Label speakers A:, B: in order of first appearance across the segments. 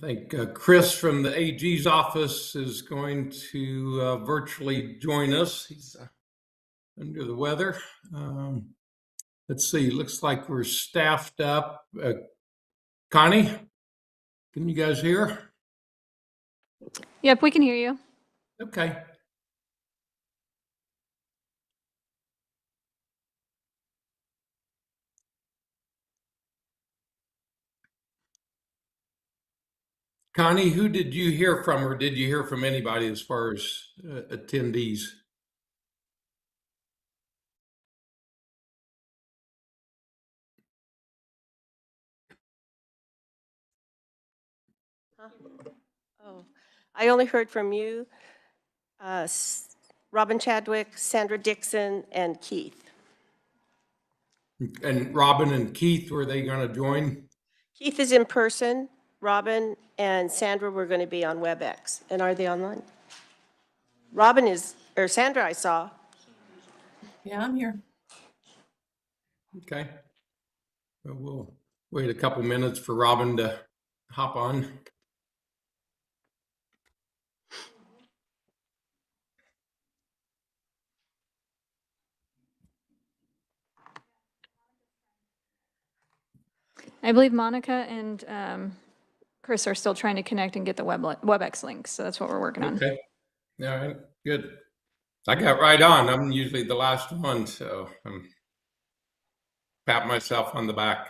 A: think Chris from the AG's office is going to virtually join us. He's under the weather. Let's see, looks like we're staffed up. Connie, can you guys hear?
B: Yep, we can hear you.
A: Okay. Connie, who did you hear from, or did you hear from anybody as far as attendees?
C: Oh, I only heard from you, Robin Chadwick, Sandra Dixon, and Keith.
A: And Robin and Keith, were they going to join?
C: Keith is in person. Robin and Sandra were going to be on WebEx. And are they online? Robin is, or Sandra I saw.
D: Yeah, I'm here.
A: Okay. Well, we'll wait a couple minutes for Robin to hop on.
B: I believe Monica and Chris are still trying to connect and get the WebEx link, so that's what we're working on.
A: Okay. All right. Good. I got right on. I'm usually the last one, so I'm pat myself on the back.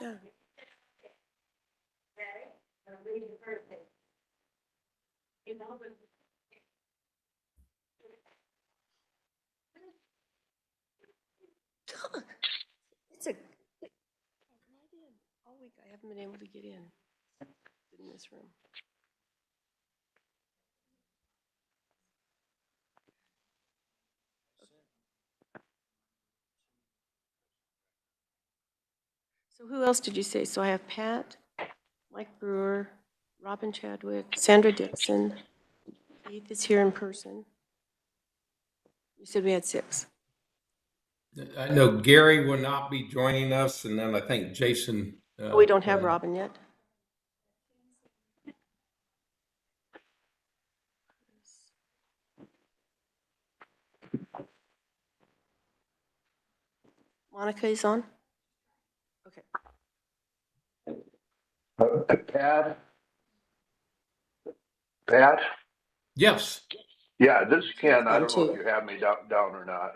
C: Yeah. It's all week I haven't been able to get in this room. So who else did you say? So I have Pat, Mike Brewer, Robin Chadwick, Sandra Dixon. Keith is here in person. You said we had 6.
A: I know Gary will not be joining us, and then I think Jason.
C: We don't have Robin yet. Monica is on? Okay.
E: Pat?
A: Yes.
E: Yeah, this is Ken. I don't know
C: Too.
E: if you have me down or not.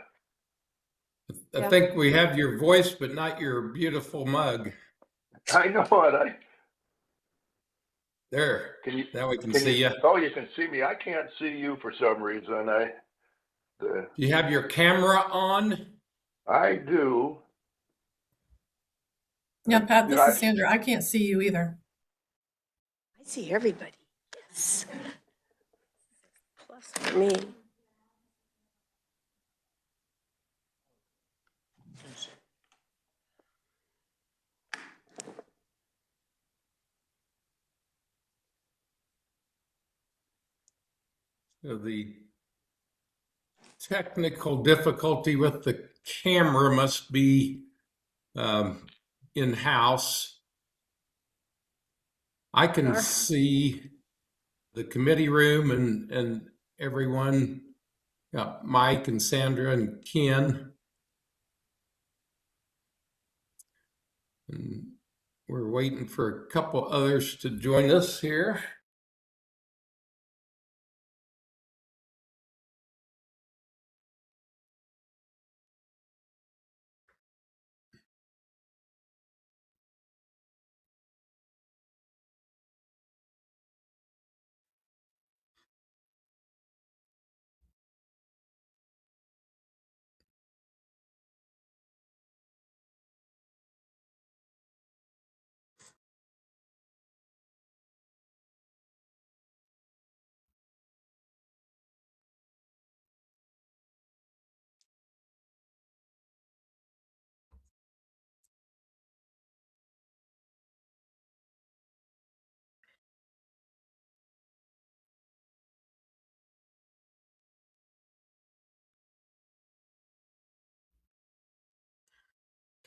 A: I think we have your voice, but not your beautiful mug.
E: I know it.
A: There.
E: Can you?
A: Now we can see you.
E: Oh, you can see me. I can't see you for some reason.
A: Do you have your camera on?
E: I do.
D: Yeah, Pat, this is Sandra. I can't see you either.
C: I see everybody. Yes. Plus for me.
A: So the technical difficulty with the camera must be in-house. I can see the committee room and everyone, Mike and Sandra and Ken. And we're waiting for a couple others to join us here.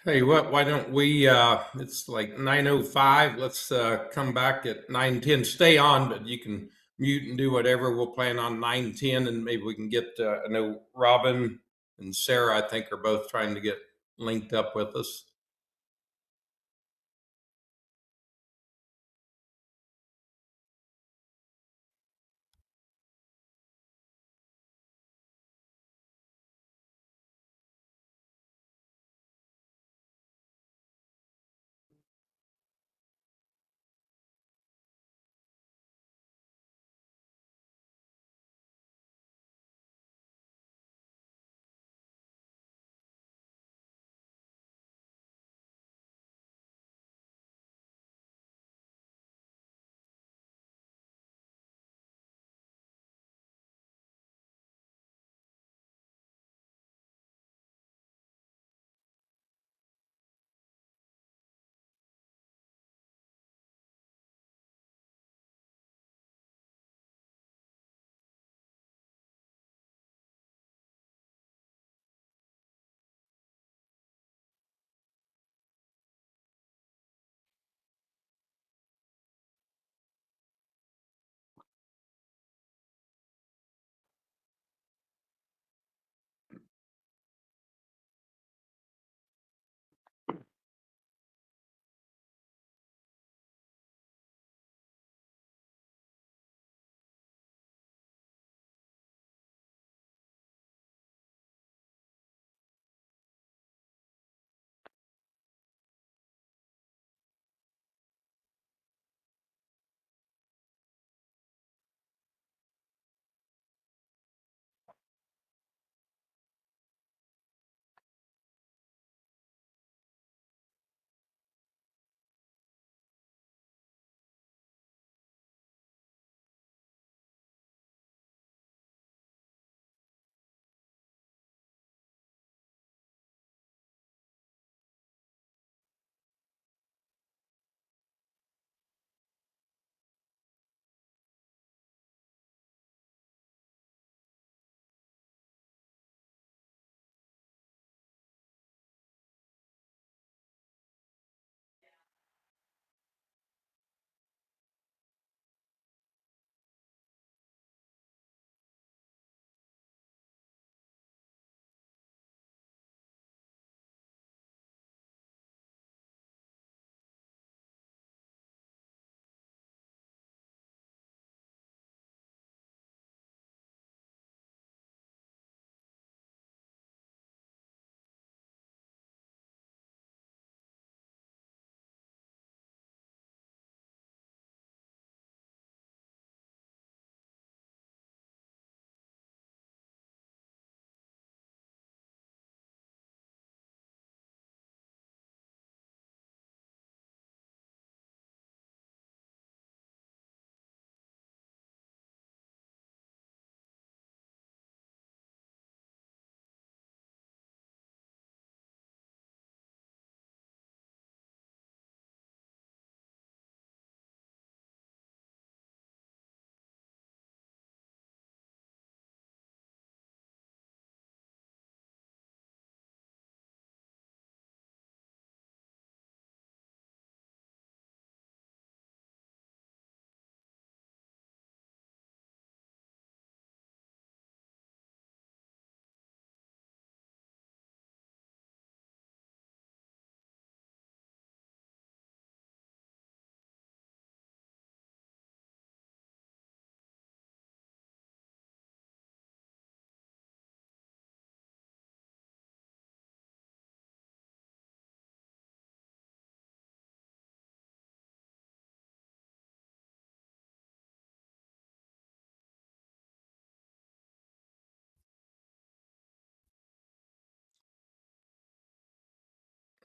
A: Hey, what? Why don't we? It's like 9:05. Let's come back at 9:10. Stay on, but you can mute and do whatever. We'll plan on 9:10, and maybe we can get. I know Robin and Sarah, I think, are both trying to get linked up with us.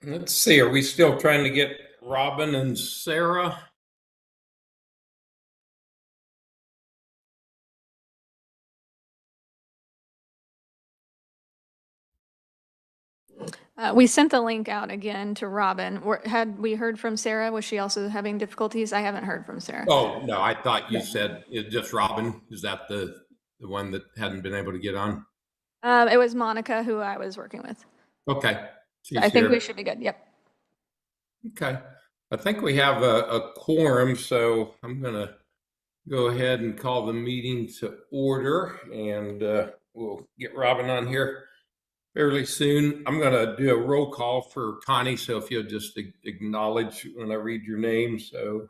A: Let's see. Are we still trying to get Robin and Sarah?
B: We sent the link out again to Robin. Had we heard from Sarah? Was she also having difficulties? I haven't heard from Sarah.
A: Oh no, I thought you said it's just Robin. Is that the one that hadn't been able to get on?
B: It was Monica who I was working with.
A: Okay.
B: So I think we should be good. Yep.
A: Okay. I think we have a quorum, so I'm going to go ahead and call the meeting to order, and we'll get Robin on here fairly soon. I'm going to do a roll call for Connie, so if you'll just acknowledge when I read your name. So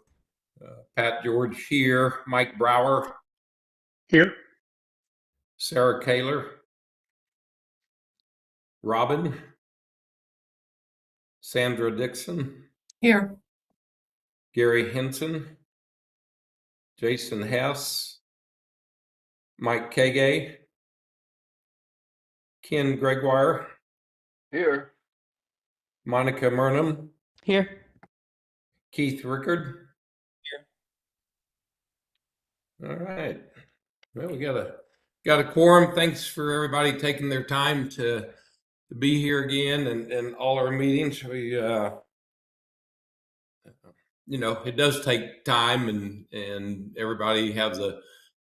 A: Pat George here, Mike Brower.
F: Here.
A: Sarah Kaler. Robin. Sandra Dixon.
D: Here.
A: Gary Henson. Jason Hess. Mike Kagay. Ken Gregoire.
E: Here.
A: Monica Murnham.
F: Here.
A: Keith Rickard. Here. All right. Well, we got a quorum. Thanks for everybody taking their time to be here again and all our meetings. We it does take time, and everybody has a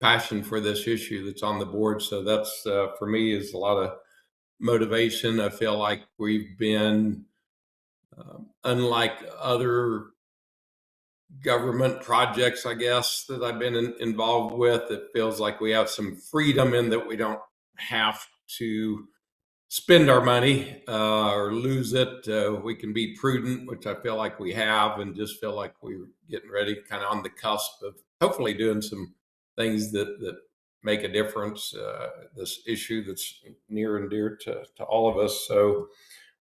A: passion for this issue that's on the board. So that's for me is a lot of motivation. I feel like we've been unlike other government projects, I guess, that I've been involved with. It feels like we have some freedom in that we don't have to spend our money or lose it. We can be prudent, which I feel like we have, and just feel like we're getting ready, kind of on the cusp of hopefully doing some things that make a difference. This issue that's near and dear to all of us. So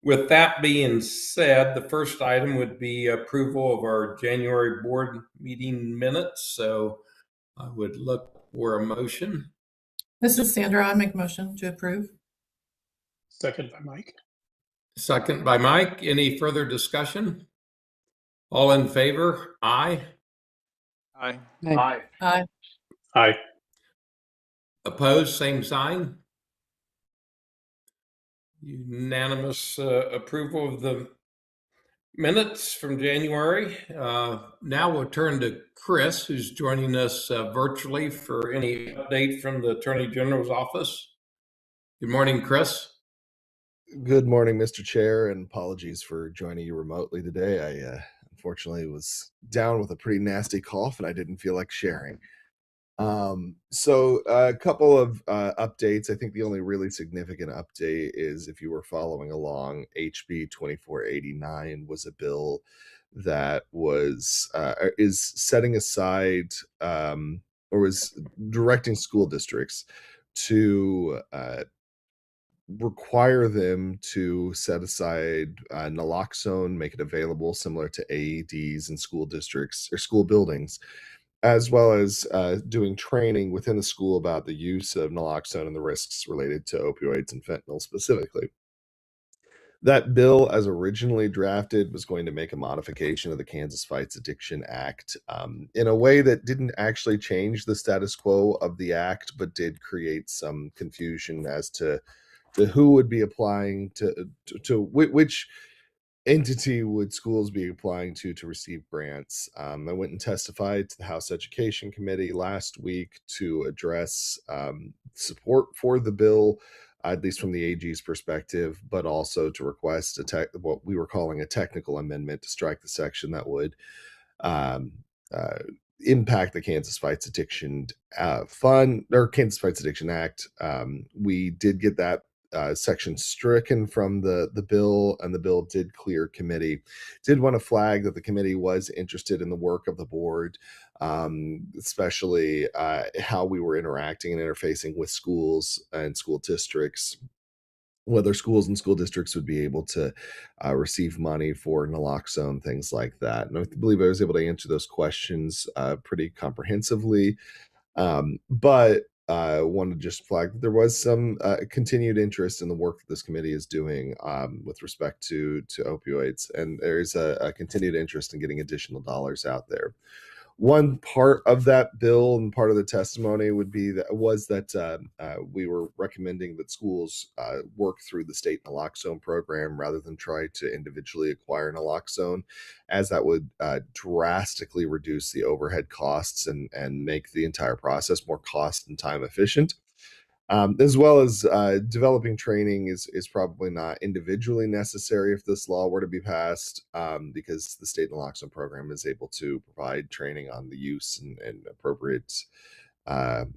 A: with that being said, the first item would be approval of our January board meeting minutes. So I would look for a motion.
D: This is Sandra. I make a motion to approve.
F: Second by Mike.
A: Second by Mike. Any further discussion? All in favor? Aye.
F: Aye.
E: Aye.
D: Aye.
F: Aye.
A: Opposed? Same sign. Unanimous approval of the minutes from January. Now we'll turn to Chris, who's joining us virtually for any update from the Attorney General's office. Good morning, Chris.
G: Good morning, Mr. Chair, and apologies for joining you remotely today. I unfortunately was down with a pretty nasty cough and I didn't feel like sharing. So a couple of updates. I think the only really significant update is, if you were following along, HB 2489 was a bill that was is setting aside or was directing school districts to require them to set aside naloxone, make it available similar to AEDs in school districts or school buildings, as well as doing training within the school about the use of naloxone and the risks related to opioids and fentanyl specifically. That bill, as originally drafted, was going to make a modification of the Kansas Fights Addiction Act in a way that didn't actually change the status quo of the act, but did create some confusion as to who would be applying to which entity would schools be applying to receive grants. I went and testified to the House Education Committee last week to address support for the bill, at least from the AG's perspective, but also to request what we were calling a technical amendment to strike the section that would impact the Kansas Fights Addiction Fund or Kansas Fights Addiction Act. We did get that section stricken from the bill, and the bill did clear committee. Did want to flag that the committee was interested in the work of the board, especially how we were interacting and interfacing with schools and school districts, whether schools and school districts would be able to receive money for naloxone, things like that. And I believe I was able to answer those questions pretty comprehensively. But I wanted to just flag that there was some continued interest in the work that this committee is doing with respect to opioids, and there is a continued interest in getting additional dollars out there. One part of that bill and part of the testimony would be that we were recommending that schools work through the state naloxone program rather than try to individually acquire naloxone, as that would drastically reduce the overhead costs and make the entire process more cost and time efficient. As well as developing training is probably not individually necessary if this law were to be passed, because the state naloxone program is able to provide training on the use and appropriate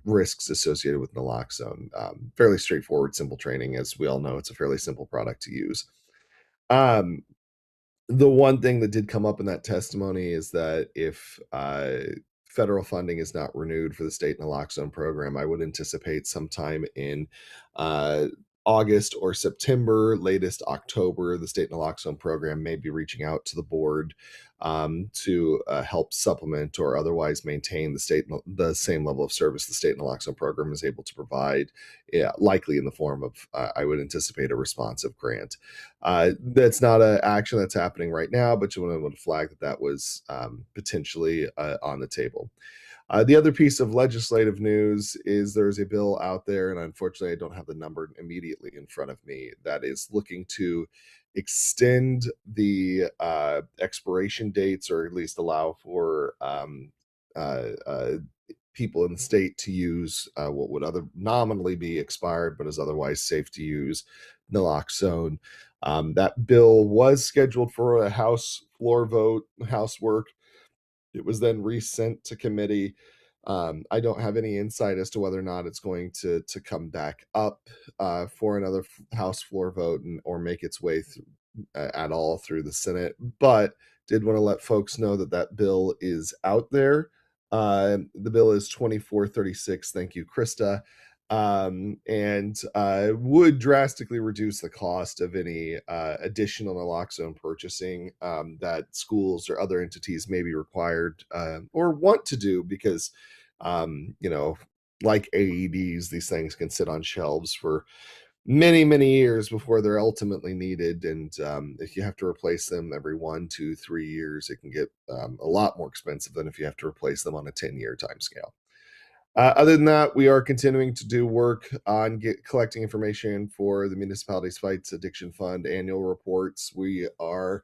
G: risks associated with naloxone. Fairly straightforward, simple training. As we all know, it's a fairly simple product to use. The one thing that did come up in that testimony is that if federal funding is not renewed for the state naloxone program, I would anticipate sometime in August or September, latest October, the state naloxone program may be reaching out to the board to help supplement or otherwise maintain the same level of service the state naloxone program is able to provide, likely in the form of, I would anticipate, a responsive grant. That's not an action that's happening right now, but you want to flag that was potentially on the table. The other piece of legislative news is there's a bill out there, and unfortunately I don't have the number immediately in front of me, that is looking to extend the expiration dates, or at least allow for people in the state to use what would other nominally be expired but is otherwise safe to use naloxone. That bill was scheduled for a House floor vote, House work. It was then resent to committee. I don't have any insight as to whether or not it's going to come back up for another House floor vote or make its way at all through the Senate. But did want to let folks know that that bill is out there. The bill is 2436. Thank you, Krista. And would drastically reduce the cost of any additional naloxone purchasing that schools or other entities may be required or want to do, because like AEDs, these things can sit on shelves for many years before they're ultimately needed, and if you have to replace them every 1, 2, 3 years, it can get a lot more expensive than if you have to replace them on a 10-year time scale. Other than that, we are continuing to do work on collecting information for the Municipalities Fights Addiction Fund annual reports. We are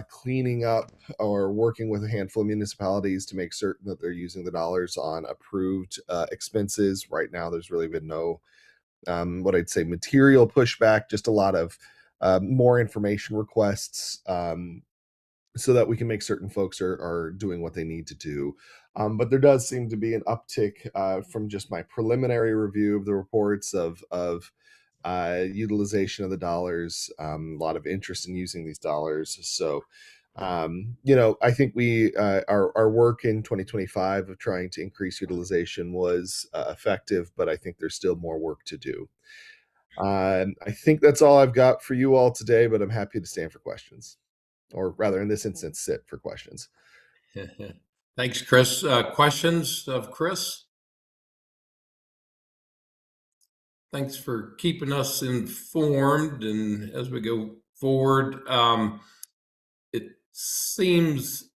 G: cleaning up or working with a handful of municipalities to make certain that they're using the dollars on approved expenses. Right now, there's really been no, what I'd say, material pushback, just a lot of more information requests, so that we can make certain folks are doing what they need to do. But there does seem to be an uptick from just my preliminary review of the reports of utilization of the dollars, a lot of interest in using these dollars. So, I think our work in 2025 of trying to increase utilization was effective, but I think there's still more work to do. I think that's all I've got for you all today, but I'm happy to stand for questions. Or rather, in this instance, sit for questions.
A: Thanks, Chris. Questions of Chris? Thanks for keeping us informed. And as we go forward, it seems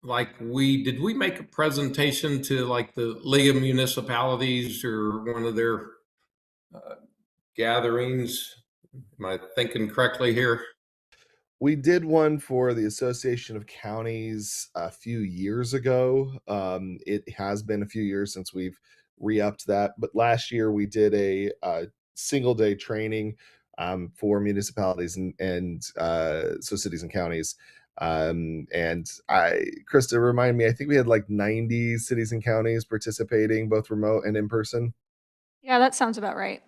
A: like did we make a presentation to like the League of Municipalities or one of their gatherings? Am I thinking correctly here?
G: We did one for the Association of Counties a few years ago. It has been a few years since we've re-upped that, but last year we did a single day training for municipalities and so cities and counties. And Krista, remind me, I think we had like 90 cities and counties participating, both remote and in person.
B: Yeah, that sounds about right.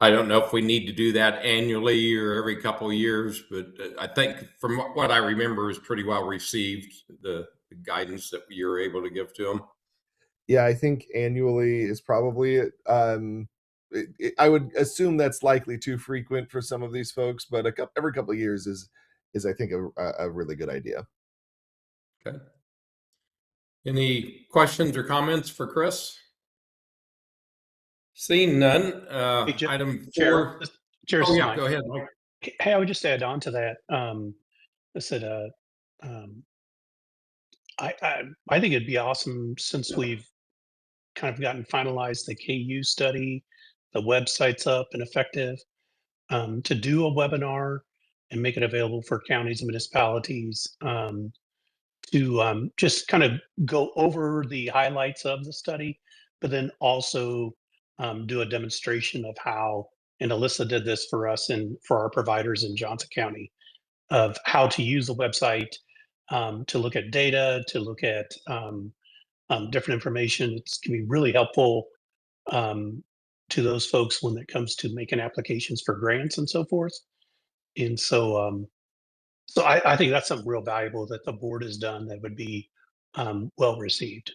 A: I don't know if we need to do that annually or every couple of years, but I think from what I remember is pretty well received, the guidance that you're able to give to them.
G: Yeah, I think annually is probably I would assume that's likely too frequent for some of these folks, but every couple of years is I think a really good idea.
A: Okay. Any questions or comments for Chris? Seeing none. Item 4.
F: Chair,
A: Oh yeah, go ahead, Mike.
F: Hey, I would just add on to that. I said, I think it'd be awesome, since we've kind of gotten finalized the KU study, the website's up and effective, to do a webinar and make it available for counties and municipalities, to just kind of go over the highlights of the study, but then also do a demonstration of how, and Alyssa did this for us and for our providers in Johnson County, of how to use the website to look at data, to look at different information. It can be really helpful to those folks when it comes to making applications for grants and so forth. And so I think that's something real valuable that the board has done that would be well received.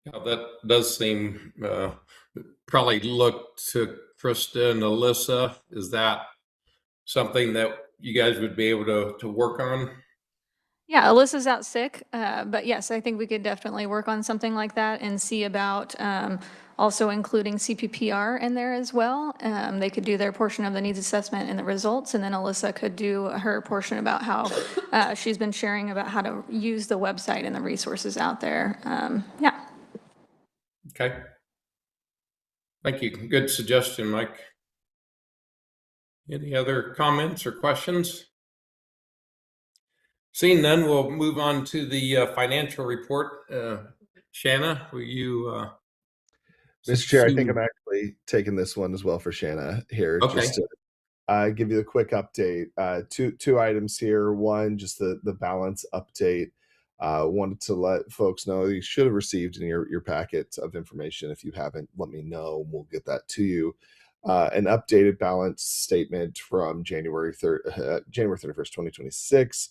A: Yeah, that does seem, probably look to Krista and Alyssa. Is that something that you guys would be able to work on?
B: Yeah, Alyssa's out sick, but yes, I think we could definitely work on something like that and see about also including CPPR in there as well. They could do their portion of the needs assessment and the results, and then Alyssa could do her portion about how she's been sharing about how to use the website and the resources out there. Yeah.
A: Okay. Thank you. Good suggestion, Mike. Any other comments or questions? Seeing none, we'll move on to the financial report. Shanna, will you?
G: Mr. Chair, I think I'm actually taking this one as well for Shanna here,
A: Okay.
G: just to give you the quick update. Two items here. One, just the balance update. Wanted to let folks know you should have received in your packet of information. If you haven't, let me know. We'll get that to you. An updated balance statement from January 31st, 2026.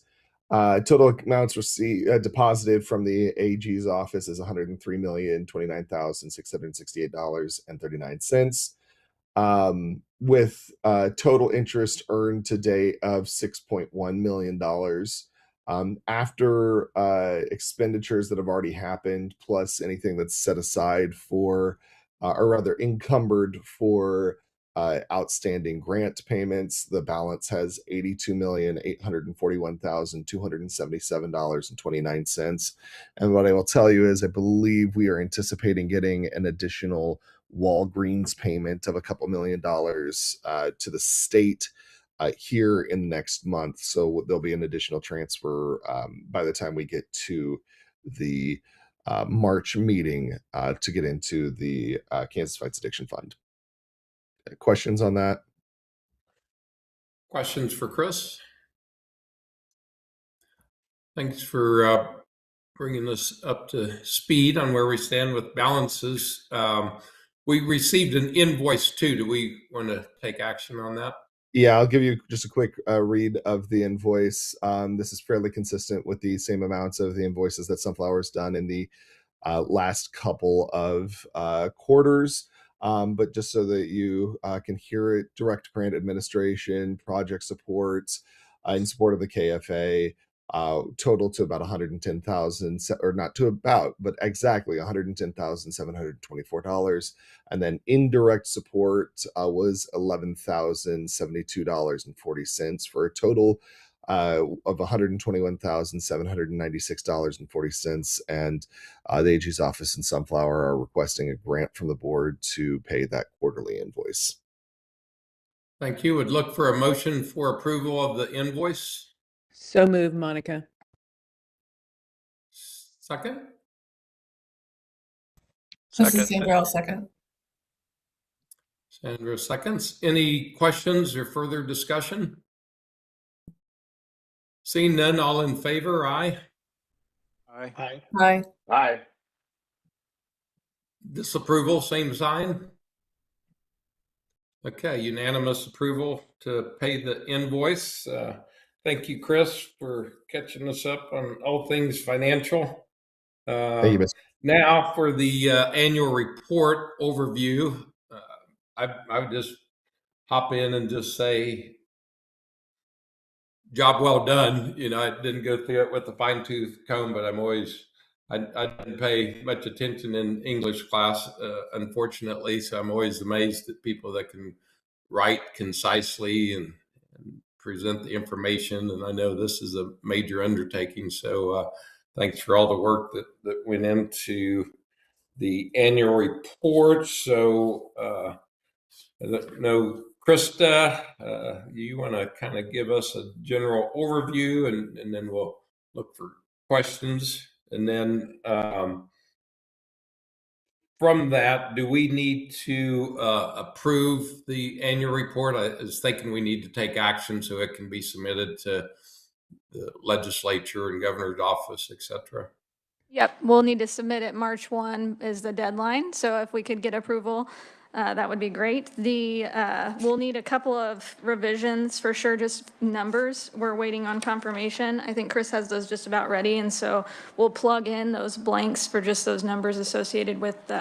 G: Total amounts received deposited from the AG's office is $103,029,668.39, with total interest earned to date of $6.1 million. After expenditures that have already happened, plus anything that's set aside for, or rather encumbered for outstanding grant payments, the balance has $82,841,277.29. And what I will tell you is I believe we are anticipating getting an additional Walgreens payment of a couple $1 million to the state here in next month. So there'll be an additional transfer by the time we get to the March meeting to get into the Kansas Fights Addiction Fund. Questions on that?
A: Questions for Chris? Thanks for bringing us up to speed on where we stand with balances. We received an invoice too. Do we want to take action on that?
G: Yeah, I'll give you just a quick read of the invoice. This is fairly consistent with the same amounts of the invoices that Sunflower's done in the last couple of quarters. But just so that you can hear it, direct grant administration, project supports in support of the KFA, total to about 110,000, or not to about, but exactly $110,724. And then indirect support was $11,072.40 for a total of $121,796.40. And the AG's office in Sunflower are requesting a grant from the board to pay that quarterly invoice.
A: Thank you. Would look for a motion for approval of the invoice.
H: So moved, Monica.
A: Second?
D: This is Sandra, I'll second.
A: Sandra seconds. Any questions or further discussion? Seeing none, all in favor, aye.
E: Aye.
F: Aye.
D: Aye.
E: Aye.
A: Disapproval, same sign. Okay, unanimous approval to pay the invoice. Thank you, Chris, for catching us up on all things financial.
G: Thank you, Mr.
A: Now for the annual report overview. I would just hop in and just say, job well done. You know, I didn't go through it with a fine tooth comb, but I didn't pay much attention in English class, unfortunately. So I'm always amazed at people that can write concisely and present the information. And I know this is a major undertaking. So thanks for all the work that went into the annual report. So I don't know, Krista, you want to kind of give us a general overview, and then we'll look for questions. And then from that, do we need to approve the annual report? I was thinking we need to take action so it can be submitted to the legislature and governor's office, et cetera.
B: Yep, we'll need to submit it. March 1 is the deadline, so if we could get approval, that would be great. We'll need a couple of revisions for sure, just numbers. We're waiting on confirmation. I think Chris has those just about ready, and so we'll plug in those blanks for just those numbers associated with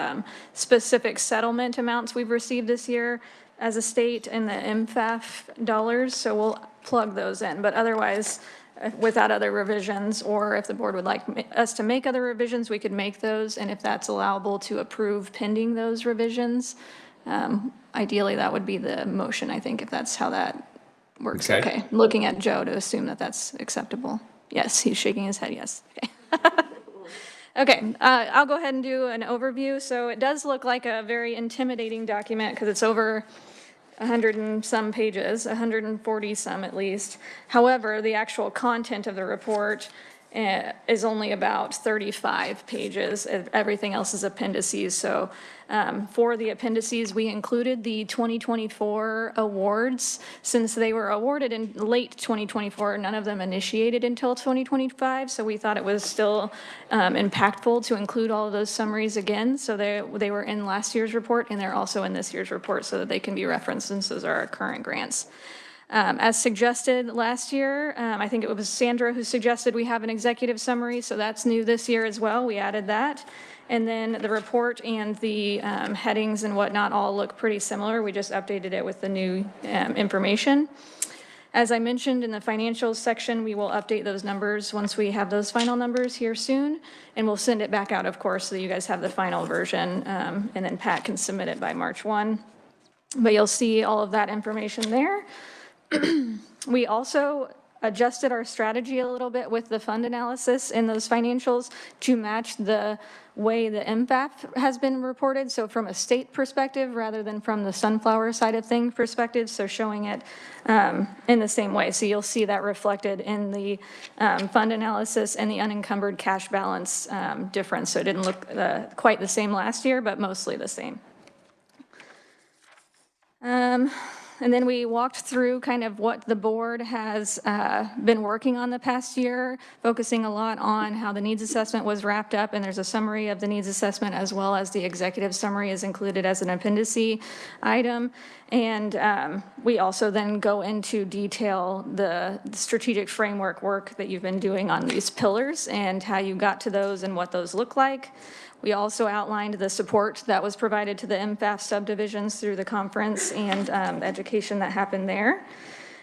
B: specific settlement amounts we've received this year as a state and the MFAF dollars, so we'll plug those in. But otherwise, without other revisions, or if the board would like us to make other revisions, we could make those, and if that's allowable to approve pending those revisions, ideally that would be the motion, I think, if that's how that works. Okay. Looking at Joe to assume that that's acceptable. Yes, he's shaking his head, yes. Okay. Okay, I'll go ahead and do an overview. So it does look like a very intimidating document because it's over 100 and some pages, 140 some at least. However, the actual content of the report is only about 35 pages. Everything else is appendices. So for the appendices, we included the 2024 awards. Since they were awarded in late 2024, none of them initiated until 2025. So we thought it was still impactful to include all of those summaries again. So they were in last year's report, and they're also in this year's report so that they can be referenced, since those are our current grants. As suggested last year, I think it was Sandra who suggested we have an executive summary, so that's new this year as well. We added that. And then the report and the headings and whatnot all look pretty similar. We just updated it with the new information. As I mentioned in the financials section, we will update those numbers once we have those final numbers here soon. And we'll send it back out, of course, so you guys have the final version. And then Pat can submit it by March 1. But you'll see all of that information there. We also adjusted our strategy a little bit with the fund analysis in those financials to match the way the MFAF has been reported. So from a state perspective rather than from the sunflower side of things perspective. So showing it in the same way. So you'll see that reflected in the fund analysis and the unencumbered cash balance difference. So it didn't look quite the same last year, but mostly the same. And then we walked through kind of what the board has been working on the past year, focusing a lot on how the needs assessment was wrapped up, and there's a summary of the needs assessment as well as the executive summary is included as an appendice item. And we also then go into detail the strategic framework work that you've been doing on these pillars and how you got to those and what those look like. We also outlined the support that was provided to the MFAF subdivisions through the conference and education that happened there.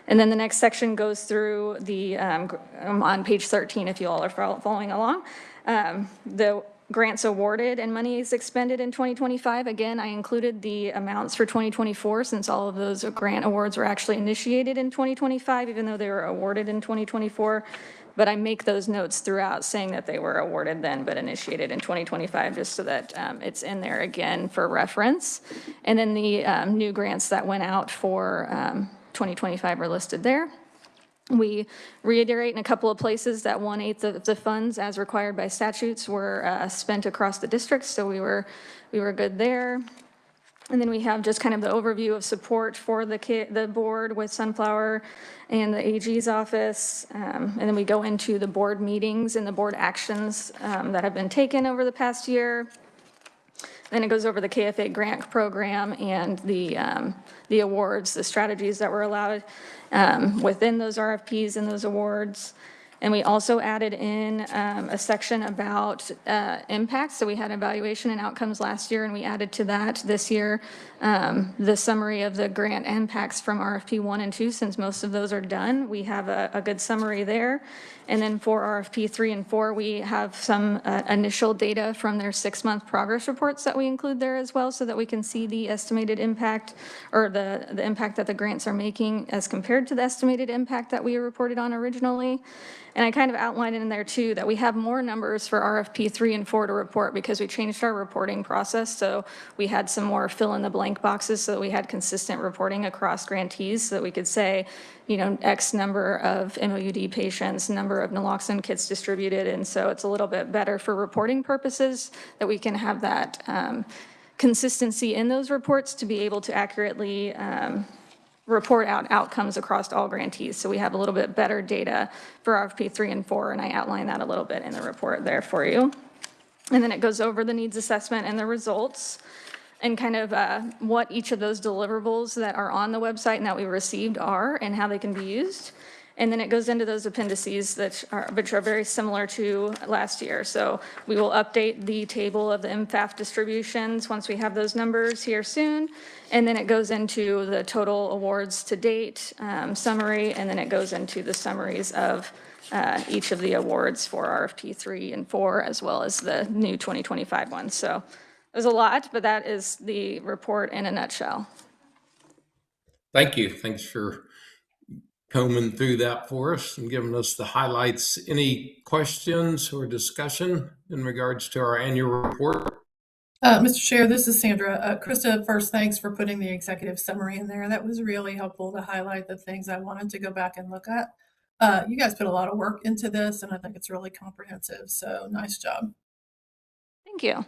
B: And then the next section goes through the, on page 13, if you all are following along, the grants awarded and monies expended in 2025. Again, I included the amounts for 2024 since all of those grant awards were actually initiated in 2025, even though they were awarded in 2024. But I make those notes throughout saying that they were awarded then but initiated in 2025, just so that it's in there again for reference. And then the new grants that went out for 2025 are listed there. We reiterate in a couple of places that 1/8 of the funds as required by statutes were spent across the districts, so we were good there. And then we have just kind of the overview of support for the board with Sunflower and the AG's office. And then we go into the board meetings and the board actions that have been taken over the past year. Then it goes over the KFA grant program and the awards, the strategies that were allowed within those RFPs and those awards. And we also added in a section about impacts. So we had evaluation and outcomes last year, and we added to that this year the summary of the grant impacts from RFP 1 and 2, since most of those are done. We have a good summary there. And then for RFP 3 and 4, we have some initial data from their 6-month progress reports that we include there as well, so that we can see the estimated impact, or the impact that the grants are making as compared to the estimated impact that we reported on originally. And I kind of outlined in there too that we have more numbers for RFP 3 and 4 to report because we changed our reporting process. So we had some more fill in the blank boxes so that we had consistent reporting across grantees so that we could say, X number of MOUD patients, number of naloxone kits distributed. And so it's a little bit better for reporting purposes that we can have that consistency in those reports to be able to accurately report out outcomes across all grantees. So we have a little bit better data for RFP 3 and 4, and I outlined that a little bit in the report there for you. And then it goes over the needs assessment and the results and kind of what each of those deliverables that are on the website and that we received are and how they can be used. And then it goes into those appendices which are very similar to last year. So we will update the table of the MFAF distributions once we have those numbers here soon. And then it goes into the total awards to date summary, and then it goes into the summaries of each of the awards for RFP 3 and 4, as well as the new 2025 ones. So there's a lot, but that is the report in a nutshell.
A: Thank you. Thanks for combing through that for us and giving us the highlights. Any questions or discussion in regards to our annual report?
D: Mr. Chair, this is Sandra. Krista, first, thanks for putting the executive summary in there. That was really helpful to highlight the things I wanted to go back and look at. You guys put a lot of work into this, and I think it's really comprehensive. So nice job.
B: Thank you.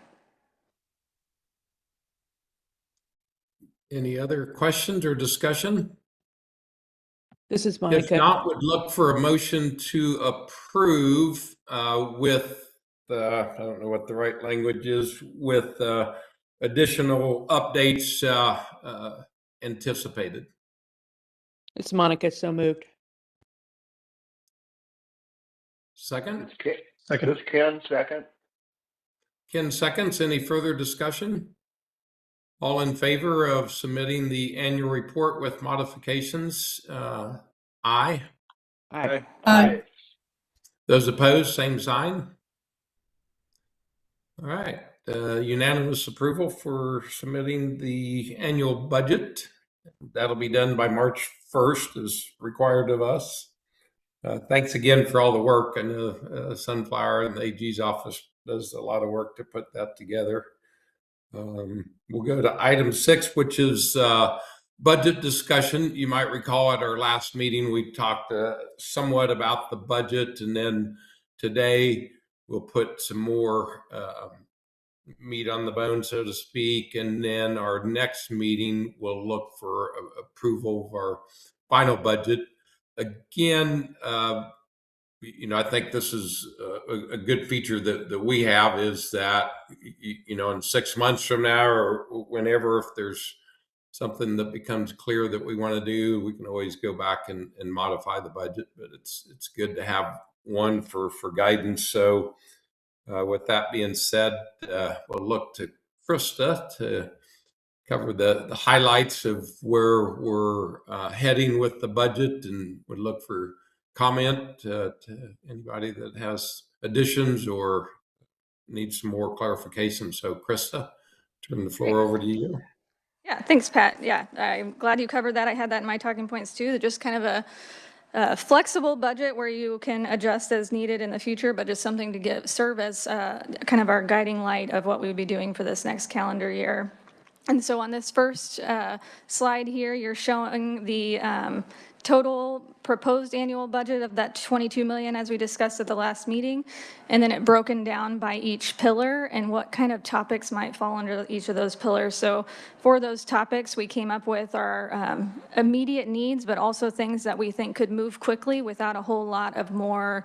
A: Any other questions or discussion?
H: This is Monica.
A: If not, would look for a motion to approve with I don't know what the right language is, with additional updates anticipated.
H: It's Monica, so moved.
A: Second?
F: Second.
E: This Ken, second.
A: Ken seconds. Any further discussion? All in favor of submitting the annual report with modifications? Aye.
H: Aye.
E: Aye.
A: Those opposed, same sign. All right. Unanimous approval for submitting the annual budget. That'll be done by March 1st as required of us. Thanks again for all the work. I know Sunflower and the AG's office does a lot of work to put that together. We'll go to item 6, which is budget discussion. You might recall at our last meeting, we talked somewhat about the budget, and then today we'll put some more meat on the bone, so to speak. And then our next meeting will look for approval of our final budget. Again, I think this is a good feature that we have is that, in 6 months from now or whenever, if there's something that becomes clear that we want to do, we can always go back and modify the budget. But it's good to have one for guidance. So with that being said, we'll look to Krista to cover the highlights of where we're heading with the budget, and would look for comment to anybody that has additions or needs some more clarification. So Krista, turn the floor over to you.
B: Yeah, thanks, Pat. Yeah, I'm glad you covered that. I had that in my talking points too. Just kind of a flexible budget where you can adjust as needed in the future, but just something to serve as kind of our guiding light of what we would be doing for this next calendar year. And so on this first slide here, you're showing the total proposed annual budget of that 22 million as we discussed at the last meeting, and then it broken down by each pillar and what kind of topics might fall under each of those pillars. So for those topics, we came up with our immediate needs, but also things that we think could move quickly without a whole lot of more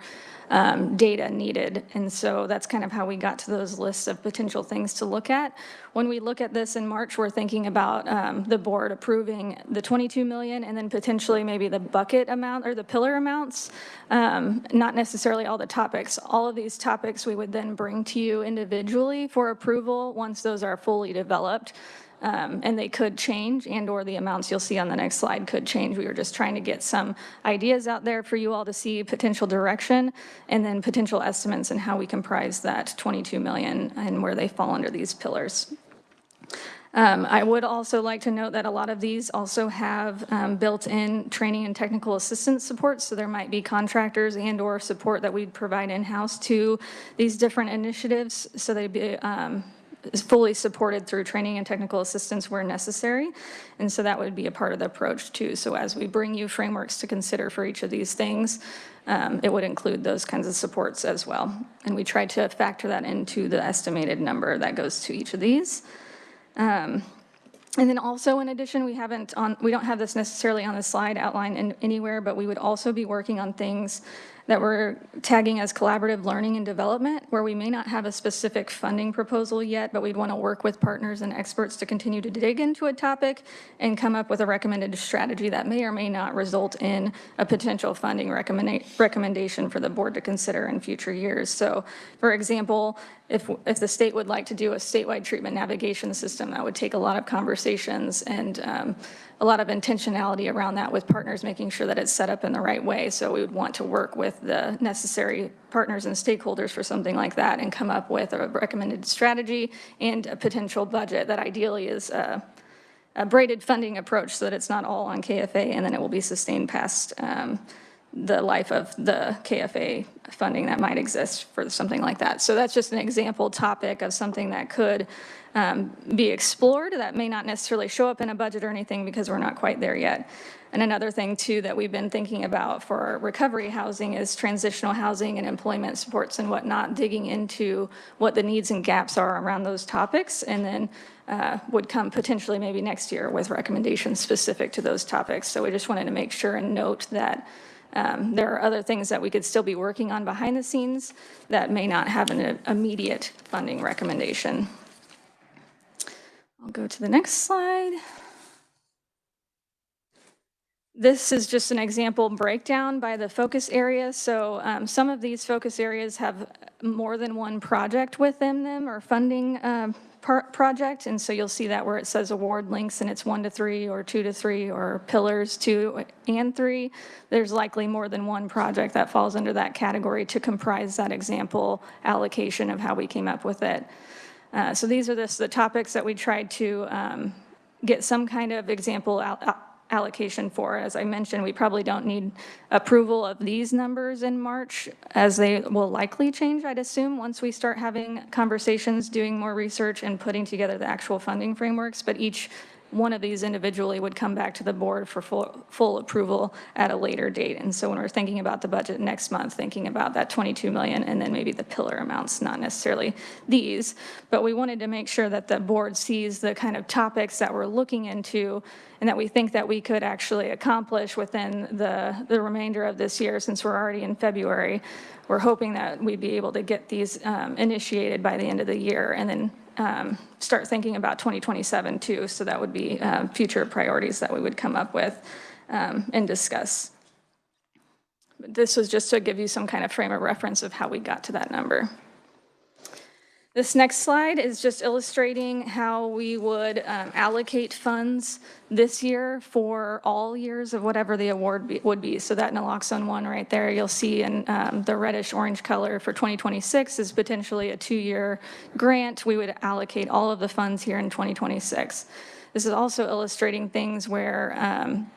B: data needed. And so that's kind of how we got to those lists of potential things to look at. When we look at this in March, we're thinking about the board approving the 22 million and then potentially maybe the bucket amount or the pillar amounts, not necessarily all the topics. All of these topics we would then bring to you individually for approval once those are fully developed. And they could change, and or the amounts you'll see on the next slide could change. We were just trying to get some ideas out there for you all to see potential direction and then potential estimates and how we comprise that 22 million and where they fall under these pillars. I would also like to note that a lot of these also have built-in training and technical assistance support, so there might be contractors and/or support that we'd provide in-house to these different initiatives, so they'd be is fully supported through training and technical assistance where necessary. And so that would be a part of the approach too. So as we bring you frameworks to consider for each of these things, it would include those kinds of supports as well. And we try to factor that into the estimated number that goes to each of these. And then also, in addition, we don't have this necessarily on the slide outlined anywhere, but we would also be working on things that we're tagging as collaborative learning and development, where we may not have a specific funding proposal yet, but we'd want to work with partners and experts to continue to dig into a topic and come up with a recommended strategy that may or may not result in a potential funding recommendation for the board to consider in future years. So, for example, if the state would like to do a statewide treatment navigation system, that would take a lot of conversations and a lot of intentionality around that with partners, making sure that it's set up in the right way. So we would want to work with the necessary partners and stakeholders for something like that and come up with a recommended strategy and a potential budget that ideally is a braided funding approach so that it's not all on KFA and then it will be sustained past the life of the KFA funding that might exist for something like that. So that's just an example topic of something that could be explored that may not necessarily show up in a budget or anything because we're not quite there yet. And another thing too that we've been thinking about for recovery housing is transitional housing and employment supports and whatnot, digging into what the needs and gaps are around those topics, and then would come potentially maybe next year with recommendations specific to those topics. So we just wanted to make sure and note that there are other things that we could still be working on behind the scenes that may not have an immediate funding recommendation. I'll go to the next slide. This is just an example breakdown by the focus area. So some of these focus areas have more than one project within them or funding project. And so you'll see that where it says award links and it's 1 to 3 or 2 to 3 or pillars 2 and 3, there's likely more than one project that falls under that category to comprise that example allocation of how we came up with it. So these are the topics that we tried to get some kind of example allocation for. As I mentioned, we probably don't need approval of these numbers in March, as they will likely change, I'd assume, once we start having conversations, doing more research, and putting together the actual funding frameworks. But each one of these individually would come back to the board for full approval at a later date. And so when we're thinking about the budget next month, thinking about that 22 million and then maybe the pillar amounts, not necessarily these, but we wanted to make sure that the board sees the kind of topics that we're looking into and that we think that we could actually accomplish within the remainder of this year. Since we're already in February, we're hoping that we'd be able to get these initiated by the end of the year and then start thinking about 2027 too. So that would be future priorities that we would come up with and discuss. But this was just to give you some kind of frame of reference of how we got to that number. This next slide is just illustrating how we would allocate funds this year for all years of whatever the award would be. So that naloxone one right there, you'll see in the reddish orange color for 2026 is potentially a 2-year grant. We would allocate all of the funds here in 2026. This is also illustrating things where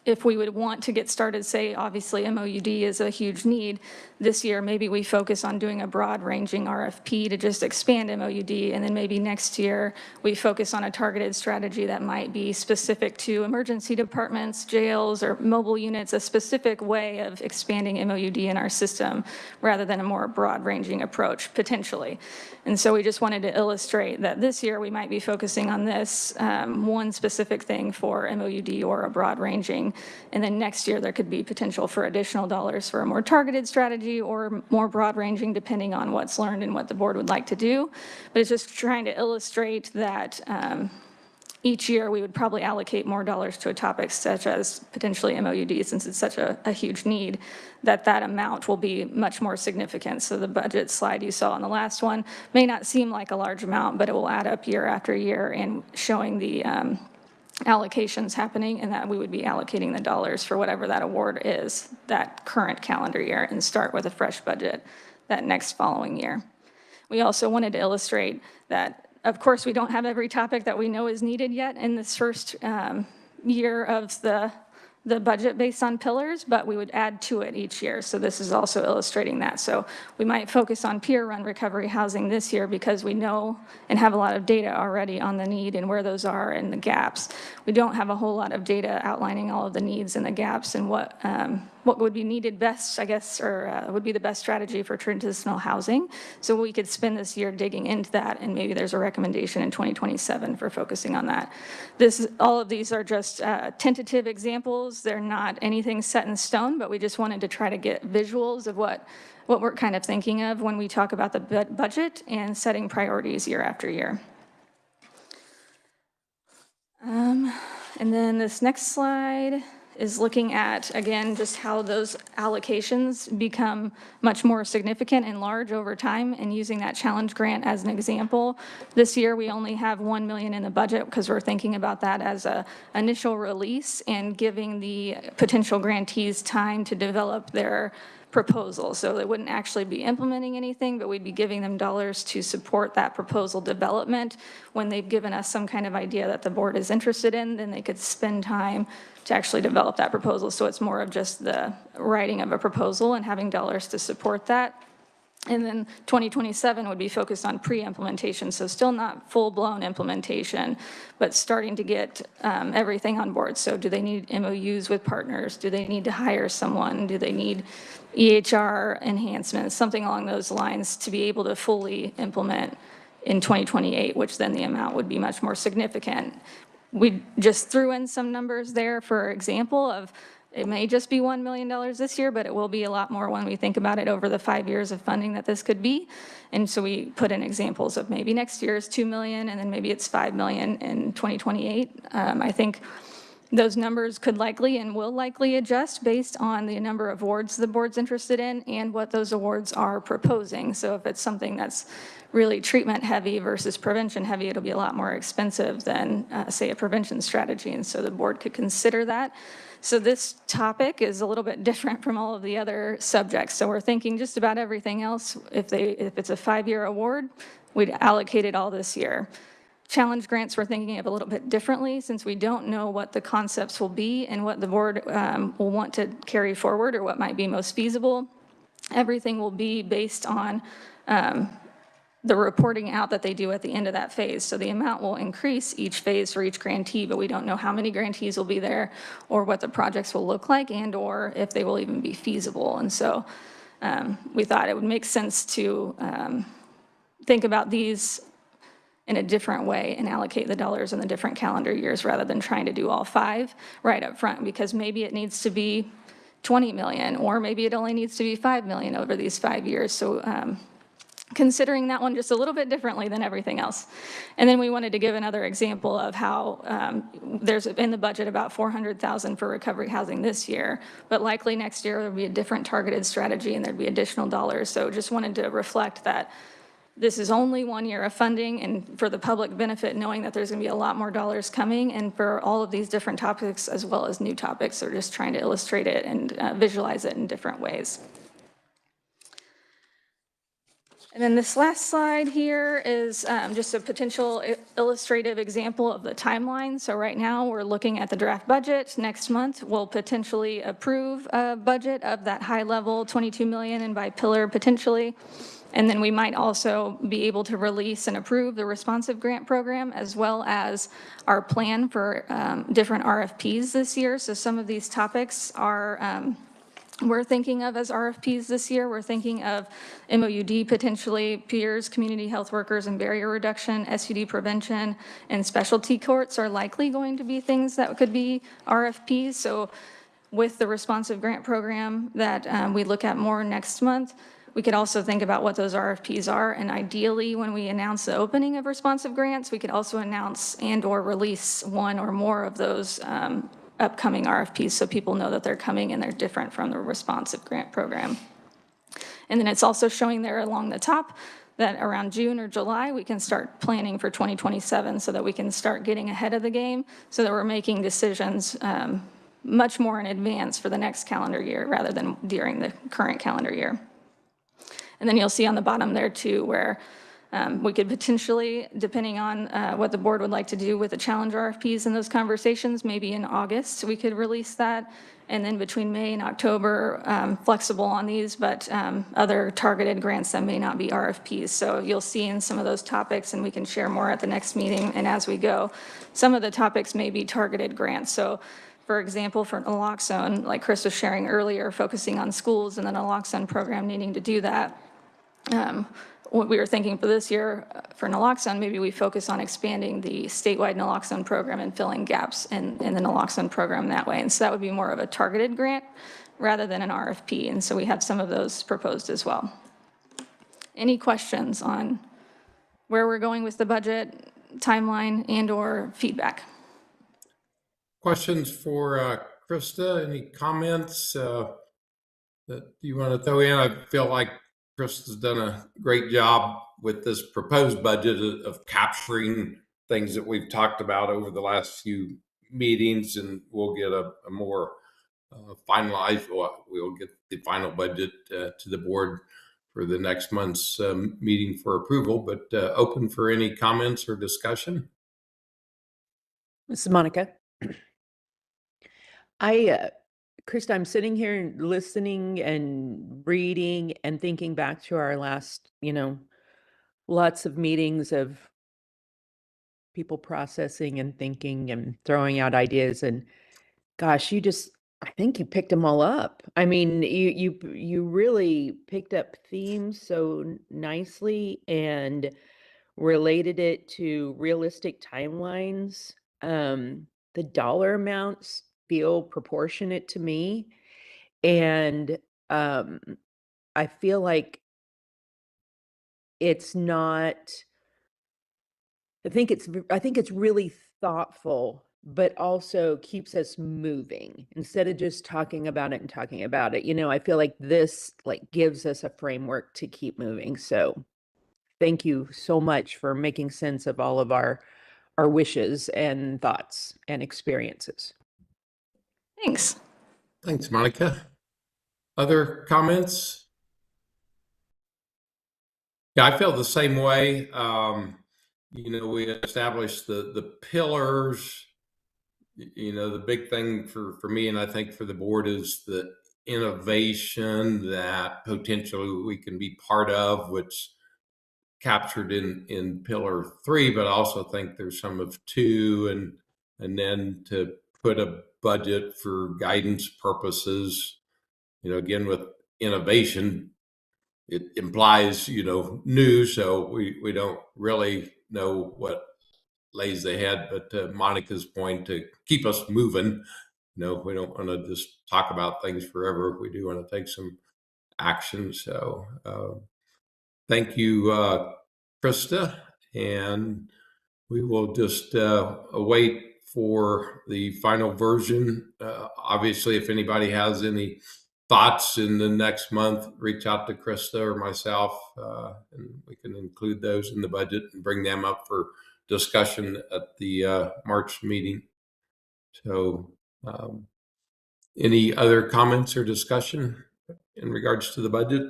B: if we would want to get started, say, obviously MOUD is a huge need. This year, maybe we focus on doing a broad-ranging RFP to just expand MOUD, and then maybe next year we focus on a targeted strategy that might be specific to emergency departments, jails, or mobile units, a specific way of expanding MOUD in our system rather than a more broad-ranging approach, potentially. And so we just wanted to illustrate that this year we might be focusing on this one specific thing for MOUD or a broad-ranging, and then next year there could be potential for additional dollars for a more targeted strategy or more broad-ranging, depending on what's learned and what the board would like to do. But it's just trying to illustrate that each year we would probably allocate more dollars to a topic such as potentially MOUD, since it's such a huge need, that amount will be much more significant. So the budget slide you saw on the last one may not seem like a large amount, but it will add up year after year and showing the allocations happening, and that we would be allocating the dollars for whatever that award is that current calendar year and start with a fresh budget that next following year. We also wanted to illustrate that Of course, we don't have every topic that we know is needed yet in this first year of the budget based on pillars, but we would add to it each year. So this is also illustrating that. So we might focus on peer-run recovery housing this year because we know and have a lot of data already on the need and where those are and the gaps. We don't have a whole lot of data outlining all of the needs and the gaps and what would be needed best, I guess, or would be the best strategy for transitional housing. So we could spend this year digging into that, and maybe there's a recommendation in 2027 for focusing on that. All of these are just tentative examples. They're not anything set in stone, but we just wanted to try to get visuals of what we're kind of thinking of when we talk about the budget and setting priorities year after year. And then this next slide is looking at, again, just how those allocations become much more significant and large over time, and using that challenge grant as an example. This year, we only have $1 million in the budget because we're thinking about that as an initial release and giving the potential grantees time to develop their proposal. So they wouldn't actually be implementing anything, but we'd be giving them dollars to support that proposal development. When they've given us some kind of idea that the board is interested in, then they could spend time to actually develop that proposal. So it's more of just the writing of a proposal and having dollars to support that. And then 2027 would be focused on pre-implementation, so still not full-blown implementation, but starting to get everything on board. So do they need MOUs with partners? Do they need to hire someone? Do they need EHR enhancements, something along those lines, to be able to fully implement in 2028, which then the amount would be much more significant. We just threw in some numbers there, for example, of it may just be $1 million this year, but it will be a lot more when we think about it over the 5 years of funding that this could be. And so we put in examples of maybe next year is $2 million, and then maybe it's $5 million in 2028. I think those numbers could likely and will likely adjust based on the number of awards the board's interested in and what those awards are proposing. So if it's something that's really treatment heavy versus prevention heavy, it'll be a lot more expensive than, say, a prevention strategy. And so the board could consider that. So this topic is a little bit different from all of the other subjects. So we're thinking just about everything else. If it's a 5-year award, we'd allocate it all this year. Challenge grants we're thinking of a little bit differently, since we don't know what the concepts will be and what the board will want to carry forward or what might be most feasible. Everything will be based on the reporting out that they do at the end of that phase. So the amount will increase each phase for each grantee, but we don't know how many grantees will be there or what the projects will look like and or if they will even be feasible. And so we thought it would make sense to think about these in a different way and allocate the dollars in the different calendar years rather than trying to do all 5 right up front, because maybe it needs to be 20 million, or maybe it only needs to be 5 million over these 5 years. So considering that one just a little bit differently than everything else. And then we wanted to give another example of how there's in the budget about $400,000 for recovery housing this year, but likely next year there'll be a different targeted strategy and there'd be additional dollars. So just wanted to reflect that this is only 1 year of funding, and for the public benefit, knowing that there's going to be a lot more dollars coming, and for all of these different topics as well as new topics. So just trying to illustrate it and visualize it in different ways. And then this last slide here is just a potential illustrative example of the timeline. So right now we're looking at the draft budget. Next month we'll potentially approve a budget of that high level 22 million and by pillar potentially. And then we might also be able to release and approve the responsive grant program, as well as our plan for different RFPs this year. So some of these topics are we're thinking of as RFPs this year. We're thinking of MOUD potentially, peers, community health workers, and barrier reduction, SUD prevention, and specialty courts are likely going to be things that could be RFPs. So with the responsive grant program that we look at more next month, we could also think about what those RFPs are, and ideally when we announce the opening of responsive grants, we could also announce and or release one or more of those upcoming RFPs so people know that they're coming and they're different from the responsive grant program. And then it's also showing there along the top that around June or July, we can start planning for 2027 so that we can start getting ahead of the game so that we're making decisions much more in advance for the next calendar year rather than during the current calendar year. And then you'll see on the bottom there too where We could potentially, depending on what the board would like to do with the challenge RFPs and those conversations, maybe in August, we could release that. And then between May and October, flexible on these, but other targeted grants that may not be RFPs. So you'll see in some of those topics, and we can share more at the next meeting and as we go. Some of the topics may be targeted grants. So for example, for naloxone, like Chris was sharing earlier, focusing on schools and the naloxone program needing to do that. What we were thinking for this year for naloxone, maybe we focus on expanding the statewide naloxone program and filling gaps in the naloxone program that way. And so that would be more of a targeted grant rather than an RFP. And so we have some of those proposed as well. Any questions on where we're going with the budget, timeline, and/or feedback?
A: Questions for Krista? Any comments that you want to throw in? I feel like Krista's done a great job with this proposed budget of capturing things that we've talked about over the last few meetings, and we'll get a more finalized, we'll get the final budget to the board for the next month's meeting for approval, but open for any comments or discussion.
H: This is Monica. Krista, I'm sitting here and listening and reading and thinking back to our last, lots of meetings of people processing and thinking and throwing out ideas. And gosh, I think you picked them all up. I mean, you really picked up themes so nicely and related it to realistic timelines. The dollar amounts feel proportionate to me. And I feel like it's not, I think it's really thoughtful, but also keeps us moving instead of just talking about it and talking about it. I feel like this gives us a framework to keep moving. So thank you so much for making sense of all of our wishes and thoughts and experiences.
B: Thanks.
A: Thanks, Monica. Other comments? Yeah, I feel the same way. We established the pillars. The big thing for me, and I think for the board, is the innovation that potentially we can be part of, which captured in pillar 3, but I also think there's some of 2, and then to put a budget for guidance purposes, again, with innovation, it implies, new, so we don't really know what lays ahead, but Monica's point, to keep us moving, we don't want to just talk about things forever. We do want to take some action. So thank you, Krista, and we will just await for the final version. Obviously, if anybody has any thoughts in the next month, reach out to Krista or myself, and we can include those in the budget and bring them up for discussion at the March meeting. So any other comments or discussion in regards to the budget?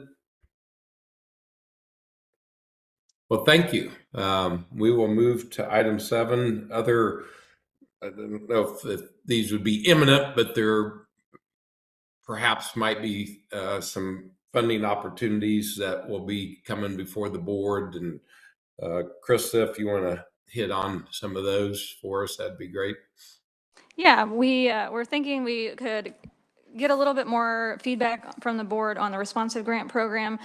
A: Well, thank you. We will move to item 7. I don't know if these would be imminent, but there perhaps might be some funding opportunities that will be coming before the board. And Krista, if you want to hit on some of those for us, that'd be great.
B: Yeah, we're thinking we could get a little bit more feedback from the board on the responsive grant program,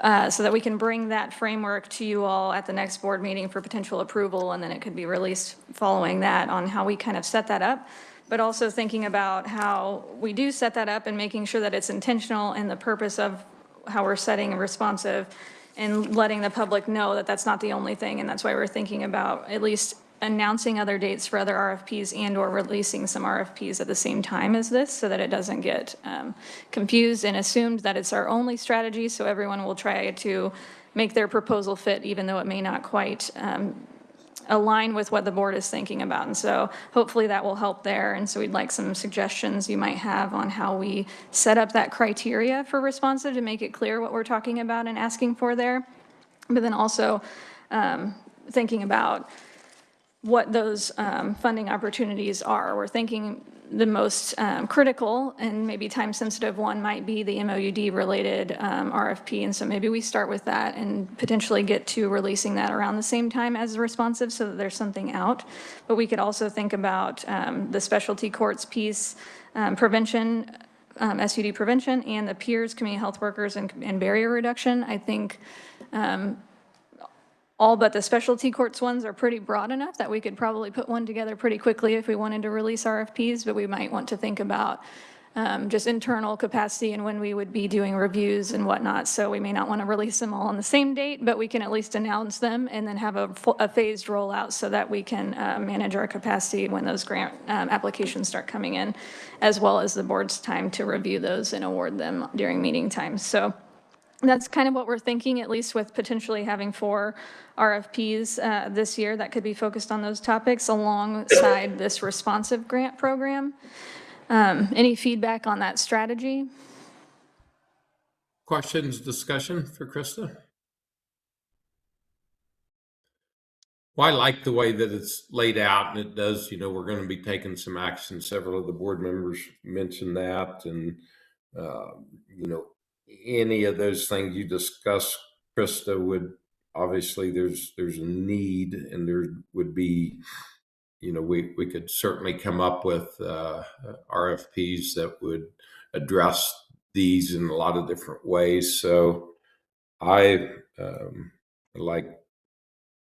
B: so that we can bring that framework to you all at the next board meeting for potential approval, and then it could be released following that on how we kind of set that up. But also thinking about how we do set that up and making sure that it's intentional in the purpose of how we're setting responsive, and letting the public know that that's not the only thing. And that's why we're thinking about at least announcing other dates for other RFPs and/or releasing some RFPs at the same time as this, so that it doesn't get confused and assumed that it's our only strategy. So everyone will try to make their proposal fit, even though it may not quite align with what the board is thinking about. And so hopefully that will help there. And so we'd like some suggestions you might have on how we set up that criteria for responsive to make it clear what we're talking about and asking for there. But then also thinking about what those funding opportunities are. We're thinking the most critical and maybe time-sensitive one might be the MOUD-related RFP, and so maybe we start with that and potentially get to releasing that around the same time as the responsive so that there's something out. But we could also think about the specialty courts piece, prevention, SUD prevention, and the peers, community health workers, and barrier reduction. I think all but the specialty courts ones are pretty broad enough that we could probably put one together pretty quickly if we wanted to release RFPs, but we might want to think about just internal capacity and when we would be doing reviews and whatnot. So we may not want to release them all on the same date, but we can at least announce them and then have a phased rollout so that we can manage our capacity when those grant applications start coming in, as well as the board's time to review those and award them during meeting times. So that's kind of what we're thinking, at least with potentially having 4 RFPs this year that could be focused on those topics alongside this responsive grant program. Any feedback on that strategy?
A: Questions, discussion for Krista? Well, I like the way that it's laid out, and it does, we're going to be taking some action. Several of the board members mentioned that, and, any of those things you discussed, Krista, would obviously there's a need, and there would be, we could certainly come up with RFPs that would address these in a lot of different ways. So I like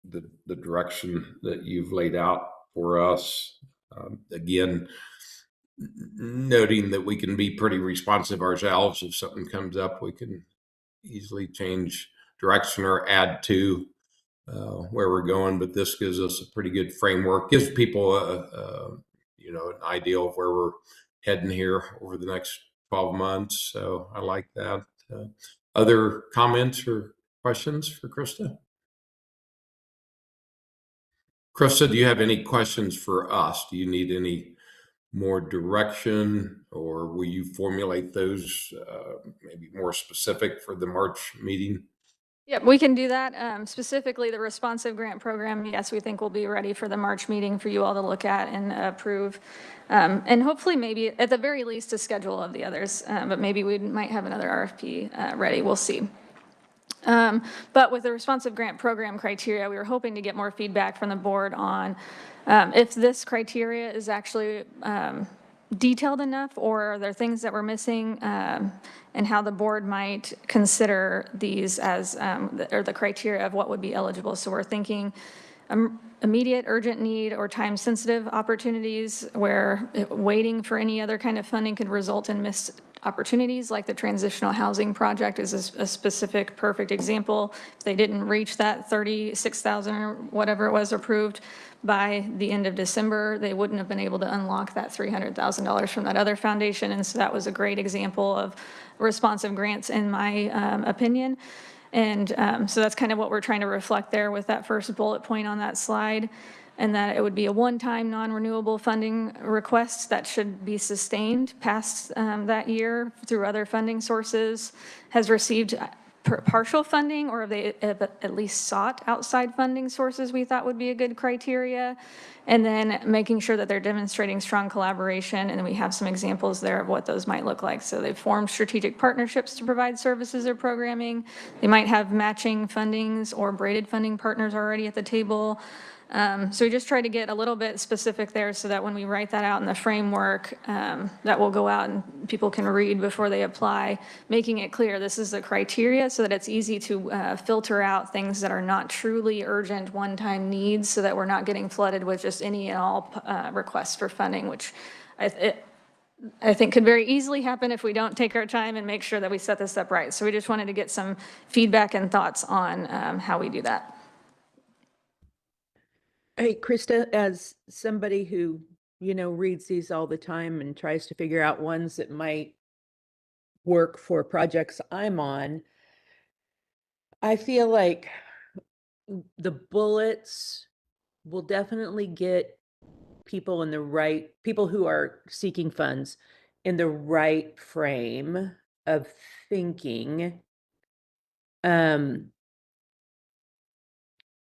A: the direction that you've laid out for us. Again, noting that we can be pretty responsive ourselves. If something comes up, we can easily change direction or add to where we're going. But this gives us a pretty good framework, gives people an idea of where we're heading here over the next 12 months. So I like that. Other comments or questions for Krista? Krista, do you have any questions for us? Do you need any more direction, or will you formulate those maybe more specific for the March meeting?
B: Yep, we can do that. Specifically, the responsive grant program, yes, we think will be ready for the March meeting for you all to look at and approve. And hopefully maybe at the very least a schedule of the others, but maybe we might have another RFP ready. We'll see. But with the responsive grant program criteria, we were hoping to get more feedback from the board on if this criteria is actually detailed enough, or are there things that we're missing, and how the board might consider these as, or the criteria of what would be eligible. So we're thinking immediate urgent need or time-sensitive opportunities where waiting for any other kind of funding could result in missed opportunities, like the transitional housing project is a specific perfect example. If they didn't reach that 36,000 or whatever it was approved by the end of December, they wouldn't have been able to unlock that $300,000 from that other foundation. And so that was a great example of responsive grants, in my opinion. And so that's kind of what we're trying to reflect there with that first bullet point on that slide, and that it would be a one-time non-renewable funding request that should be sustained past that year through other funding sources, has received partial funding, or they have at least sought outside funding sources we thought would be a good criteria, and then making sure that they're demonstrating strong collaboration, and we have some examples there of what those might look like. So they've formed strategic partnerships to provide services or programming. They might have matching fundings or braided funding partners already at the table. So we just try to get a little bit specific there so that when we write that out in the framework, that will go out and people can read before they apply, making it clear this is the criteria so that it's easy to filter out things that are not truly urgent one-time needs, so that we're not getting flooded with just any and all requests for funding, which I think could very easily happen if we don't take our time and make sure that we set this up right. So we just wanted to get some feedback and thoughts on how we do that.
H: Hey, Krista, as somebody who, reads these all the time and tries to figure out ones that might work for projects I'm on, I feel like the bullets will definitely get people who are seeking funds in the right frame of thinking.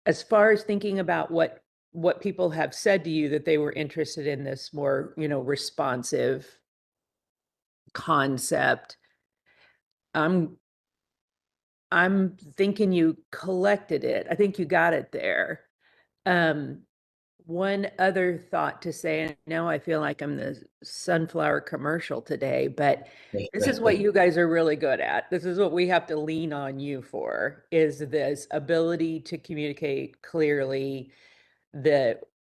H: as far as thinking about what people have said to you that they were interested in this more, responsive concept, I'm thinking you collected it. I think you got it there. One other thought to say, and now I feel like I'm the sunflower commercial today, but this is what you guys are really good at. This is what we have to lean on you for, is this ability to communicate clearly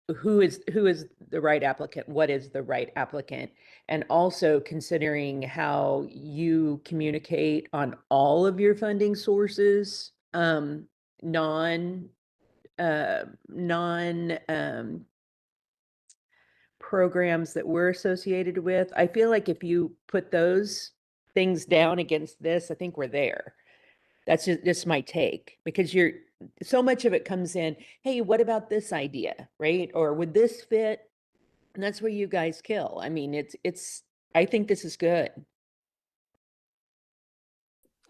H: who is the right applicant, what is the right applicant, and also considering how you communicate on all of your funding sources, non programs that we're associated with. I feel like if you put those things down against this, I think we're there. That's just my take, because so much of it comes in, hey, what about this idea, right? Or would this fit? And that's where you guys kill. I mean, I think this is good.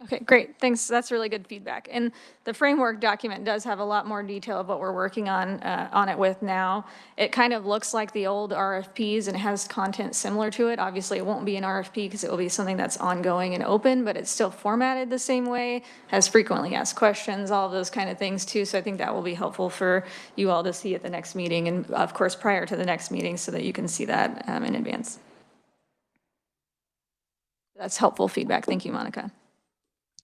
B: Okay, great. Thanks. That's really good feedback. And the framework document does have a lot more detail of what we're working on it with now. It kind of looks like the old RFPs and has content similar to it. Obviously, it won't be an RFP because it will be something that's ongoing and open, but it's still formatted the same way, has frequently asked questions, all of those kind of things too. So I think that will be helpful for you all to see at the next meeting, and of course, prior to the next meeting, so that you can see that in advance. That's helpful feedback. Thank you, Monica.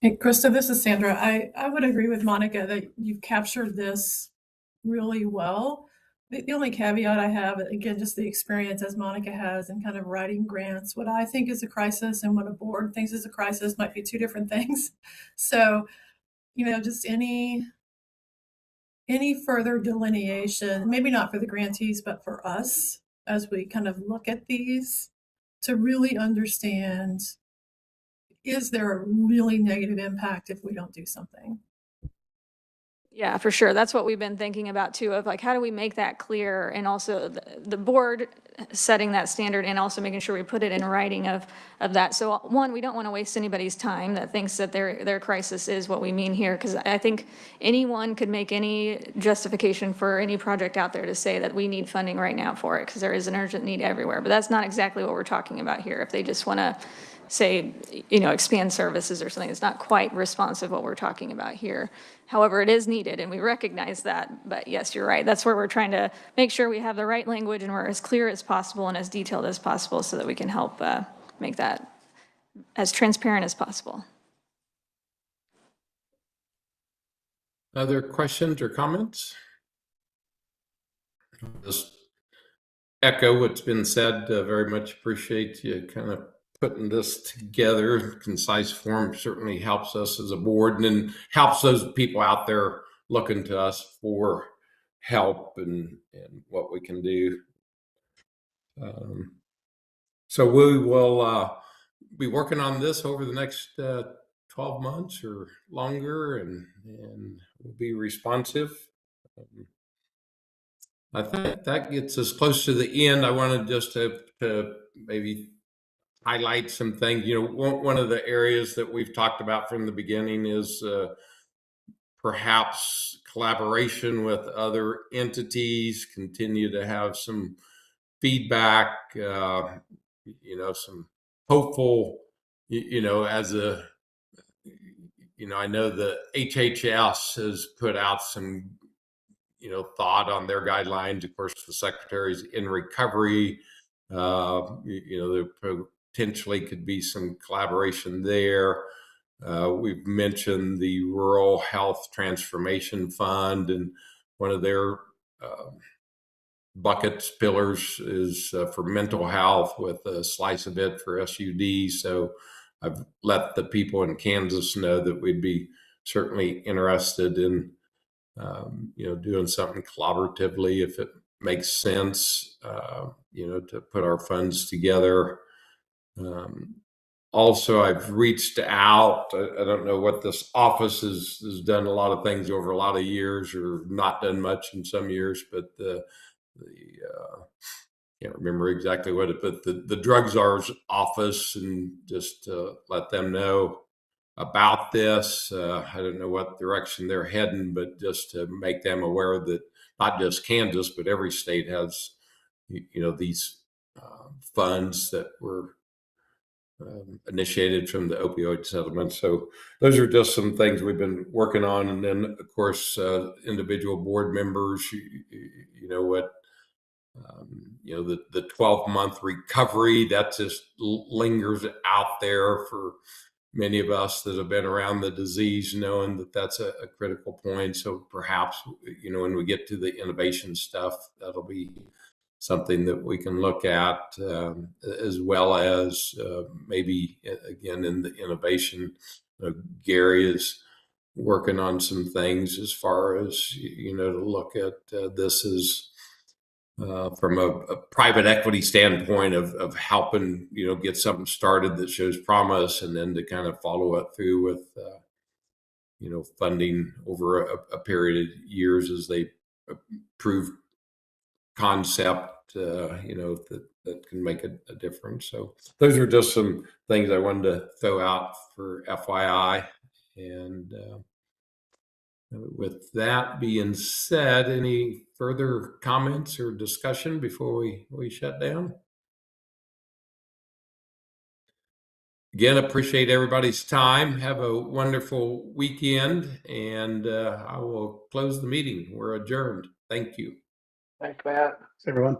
D: Hey, Krista, this is Sandra. I would agree with Monica that you've captured this really well. The only caveat I have, again, just the experience as Monica has in kind of writing grants, what I think is a crisis and what a board thinks is a crisis might be two different things. So, just any further delineation, maybe not for the grantees, but for us, as we kind of look at these, to really understand, is there a really negative impact if we don't do something?
B: Yeah, for sure. That's what we've been thinking about too, of like, how do we make that clear? And also the board setting that standard, and also making sure we put it in writing of that. So one, we don't want to waste anybody's time that thinks that their crisis is what we mean here. Because I think anyone could make any justification for any project out there to say that we need funding right now for it, because there is an urgent need everywhere. But that's not exactly what we're talking about here. If they just want to say, expand services or something, it's not quite responsive what we're talking about here. However, it is needed, and we recognize that. But yes, you're right. That's where we're trying to make sure we have the right language and we're as clear as possible and as detailed as possible, so that we can help make that as transparent as possible.
A: Other questions or comments? Just echo what's been said. Very much appreciate you kind of putting this together. Concise form certainly helps us as a board, and then helps those people out there looking to us for help and what we can do. So we will be working on this over the next 12 months or longer, and we'll be responsive. I think that gets us close to the end. I wanted just to maybe highlight some things. One of the areas that we've talked about from the beginning is perhaps collaboration with other entities, continue to have some feedback, some hopeful, as I know the HHS has put out some, thought on their guidelines. Of course, the secretary's in recovery. There potentially could be some collaboration there. We've mentioned the Rural Health Transformation Fund, and one of their pillars is for mental health, with a slice of it for SUD. So I've let the people in Kansas know that we'd be certainly interested in doing something collaboratively if it makes sense, to put our funds together. Also, I've reached out. I don't know what this office has done a lot of things over a lot of years, or not done much in some years, but can't remember exactly what it, but the drug czar's office, and just let them know about this. I don't know what direction they're heading, but just to make them aware that not just Kansas, but every state has, these funds that were initiated from the opioid settlement. So those are just some things we've been working on. And then, of course, individual board members, you know what, the 12-month recovery, that just lingers out there for many of us that have been around the disease, knowing that that's a critical point. So perhaps, when we get to the innovation stuff, that'll be something that we can look at, as well as maybe, again, in the innovation. Gary is working on some things as far as, to look at this as from a private equity standpoint of helping, get something started that shows promise, and then to kind of follow it through with, funding over a period of years as they prove concept, that can make a difference. So those are just some things I wanted to throw out for FYI. And with that being said, any further comments or discussion before we shut down? Again, appreciate everybody's time. Have a wonderful weekend, and I will close the meeting. We're adjourned. Thank you.
E: Thanks, Matt.
F: Everyone.